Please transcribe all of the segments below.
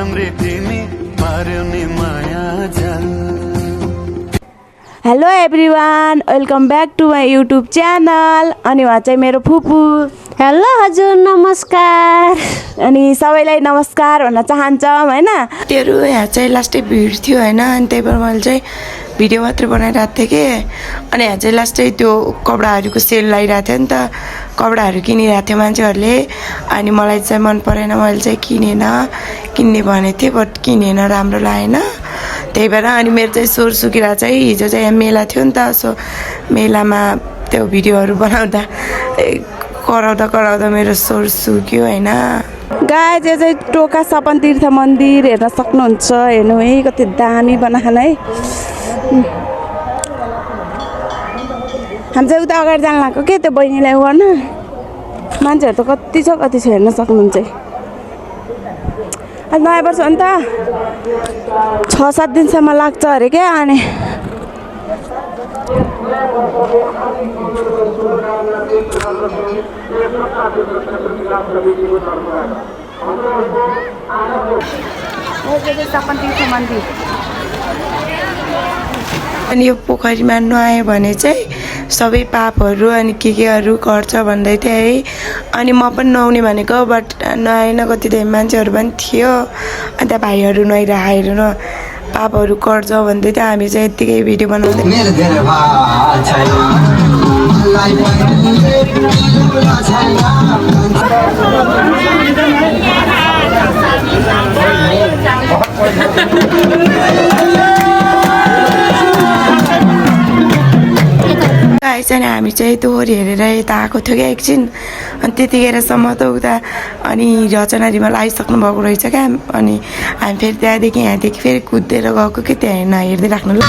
राम्री तिमी मार्यो नि माया जाल। Hello everyone, welcome back to my YouTube channel. अनि उहाँ चाहिँ मेरो फुपू। हेलो हजुर, नमस्कार। अनि सबैलाई नमस्कार भन्न चाहन्छौँ होइन। त्योहरू यहाँ चाहिँ लास्टै भिड थियो होइन, अनि त्यही भएर मैले चाहिँ भिडियो मात्रै बनाइरहेको थिएँ कि। अनि यहाँ चाहिँ लास्टै त्यो कपडाहरूको सेल लगाइरहेको थियो नि त, कपडाहरू किनिरहेको थियो मान्छेहरूले। अनि मलाई चाहिँ मन परेन, मैले चाहिँ किन्ने भनेको थिएँ, बट किनेन, राम्रो लागेन। त्यही भएर अनि मेरो चाहिँ स्वर सुकेर चाहिँ हिजो चाहिँ यहाँ मेला थियो नि त, सो मेलामा त्यो भिडियोहरू बनाउँदा कराउँदा मेरो स्वर सुक्यो होइन। गाइज यो चाहिँ टोका सपन तीर्थ मन्दिर हेर्न सक्नुहुन्छ। हेर्नु है कति दामी बनाएन है। हामी चाहिँ उता अगाडि जानु लाग्यो के त्यो बहिनीलाई गर्न। मान्छेहरू त कति छ हेर्न सक्नुहुन्छ। आज नयाँ वर्ष हो नि त, 6-7 दिनसम्म लाग्छ अरे क्या। अनि सपन तीर्थ मन्दिर। अनि यो पोखरीमा नुहायो भने चाहिँ सबै पापहरू अनि केहरू गर्छ भन्दै थियो है। अनि म पनि नुहाउने भनेको, बट नुहाएन। कति धेरै मान्छेहरू पनि थियो, अन्त भाइहरू नुहाइरहेको न पापहरू गर्छ भन्दै थियो। हामी चाहिँ यत्तिकै भिडियो बनाउँदै चाहिँ हामी चाहिँ दोहोरी हेरेर यता आएको थियो क्या एकछिन। अनि त्यतिखेरसम्म त उता अनि रचना रिमल आइसक्नु भएको रहेछ क्या। अनि हामी फेरि त्यहाँदेखि यहाँदेखि फेरि कुदेर गएको कि त्यहाँ हेर्दै राख्नु ल।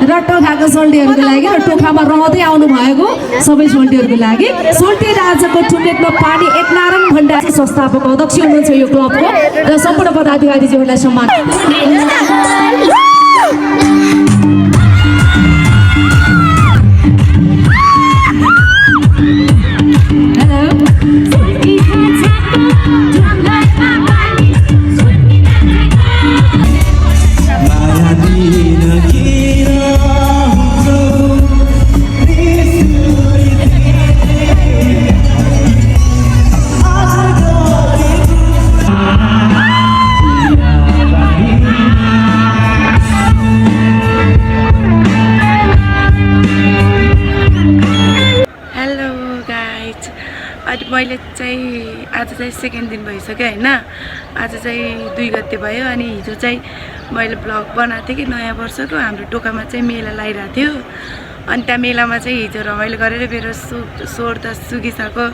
र टोखाको सोल्टीहरूको लागि र टोखामा रहँदै आउनु भएको सबै सोल्टीहरूको लागि सोल्टी राजाको ठुमेकमा पानी एकनारायण भण्डारी संस्थापक अध्यक्ष हुनुहुन्छ यो क्लबको, र सम्पूर्ण पदाधिकारीज्यूहरूलाई सम्मान। अनि मैले चाहिँ आज चाहिँ सेकेन्ड दिन भइसक्यो होइन। आज चाहिँ 2 गते भयो। अनि हिजो चाहिँ मैले ब्लग बनाएको थिएँ कि नयाँ वर्षको हाम्रो टोकामा चाहिँ मेला लगाइरहेको थियो। अनि त्यहाँ मेलामा चाहिँ हिजो रमाइलो गरेर मेरो स्वर त सुकिसक्यो।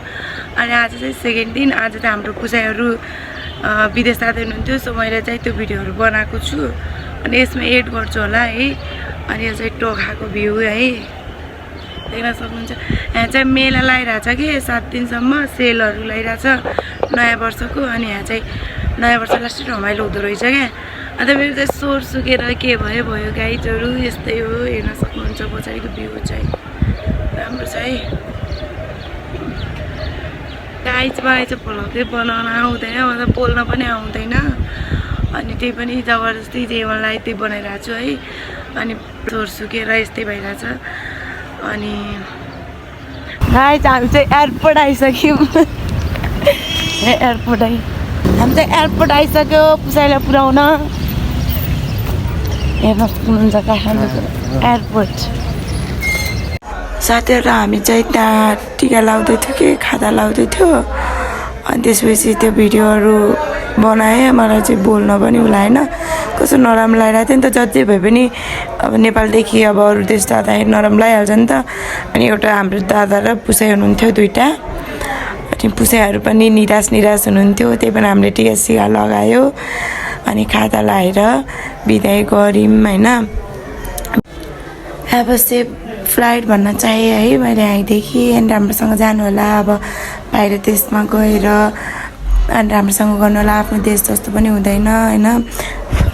अनि आज चाहिँ सेकेन्ड दिन। आज चाहिँ हाम्रो पूजाहरू विदेश जाँदै हुनुहुन्थ्यो, सो मैले चाहिँ त्यो भिडियोहरू बनाएको छु। अनि यसमा एड गर्छु होला है। अनि यो चाहिँ टोकाको भ्यू है, देख्न सक्नुहुन्छ। यहाँ चाहिँ मेला लगाइरहेछ कि 7 दिनसम्म सेलहरू लगाइरहेछ नयाँ वर्षको। अनि यहाँ चाहिँ नयाँ वर्ष लास्टै रमाइलो हुँदो रहेछ क्या। अन्त मेरो चाहिँ स्वर सुकेर के भयो गाइजहरू यस्तै हो, हेर्न सक्नुहुन्छ पछाडिको भ्यू चाहिँ राम्रो छ है। गाइज मलाई चाहिँ भ्लग चाहिँ बनाउन आउँदैन, मतलब बोल्न पनि आउँदैन। अनि त्यही पनि जबरजस्ती जे मलाई त्यही बनाइरहेको छु है। अनि जोर सुकेर यस्तै भइरहेछ। अनि गाइस हामी चाहिँ एयरपोर्ट आइसक्यौँ। एयरपोर्ट हामी चाहिँ एयरपोर्ट आइसक्यो पुसाइलाई पुऱ्याउन। हेर्न सक्नुहुन्छ काठमाडौँको एयरपोर्ट। साथीहरू हामी चाहिँ त्यहाँ टिका लाउँदै थियो कि खाता लाउँदै थियो। अनि त्यसपछि त्यो भिडियोहरू बनाएँ। मलाई चाहिँ बोल्न पनि भुलाएन, कस्तो नराम्रो लागिरहेको थियो नि त। जति भए पनि अब नेपालदेखि अब अरू देश जाँदाखेरि नराम्रो लागिहाल्छ नि त। अनि एउटा हाम्रो दादा र पुसाइ हुनुहुन्थ्यो दुइटा। अनि पुसाइहरू पनि निराश हुनुहुन्थ्यो। त्यही भएर हामीले टिका सिका लगायो अनि खाता लाएर बिदाई गऱ्यौँ होइन। अब सेफ फ्लाइट भन्न चाहेँ है मैले यहीँदेखि। अनि राम्रोसँग जानु होला अब बाहिर देशमा गएर। अनि राम्रोसँग गर्नु होला, आफ्नो देश जस्तो पनि हुँदैन होइन।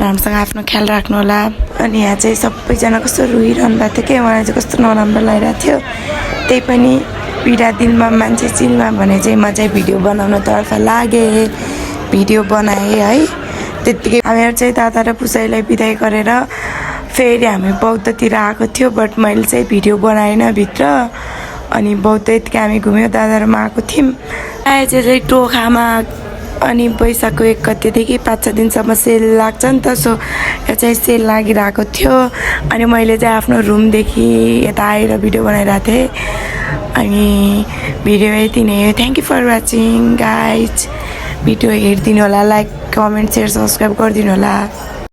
राम्रोसँग आफ्नो ख्याल राख्नु होला। अनि यहाँ चाहिँ सबैजना कस्तो रोइरहनु भएको थियो कि मलाई चाहिँ कस्तो नराम्रो लागिरहेको थियो। त्यही पनि बिदा दिनमा मान्छे चिनमा भने चाहिँ म चाहिँ भिडियो बनाउनतर्फ लागेँ, भिडियो बनाएँ है। त्यत्तिकै हामीहरू चाहिँ दादा र पुसाइलाई बिदाई गरेर फेरि हामी बौद्धतिर आएको थियो। बट मैले चाहिँ भिडियो बनाएन भित्र। अनि बौद्ध यतिकै हामी घुम्यो, दादा र म आएको थियौँ। आए चाहिँ टोखामा अनि वैशाखको 1 गतेदेखि 5-6 दिनसम्म सेल लाग्छ नि त। सो यो चाहिँ सेल लागिरहेको थियो। अनि मैले चाहिँ आफ्नो रुमदेखि यता आएर भिडियो बनाइरहेको थिएँ। अनि भिडियो यति नै हो। Thank you for watching guys. Video हेरिदिनु होला, लाइक कमेन्ट सेयर सब्सक्राइब गरिदिनु होला।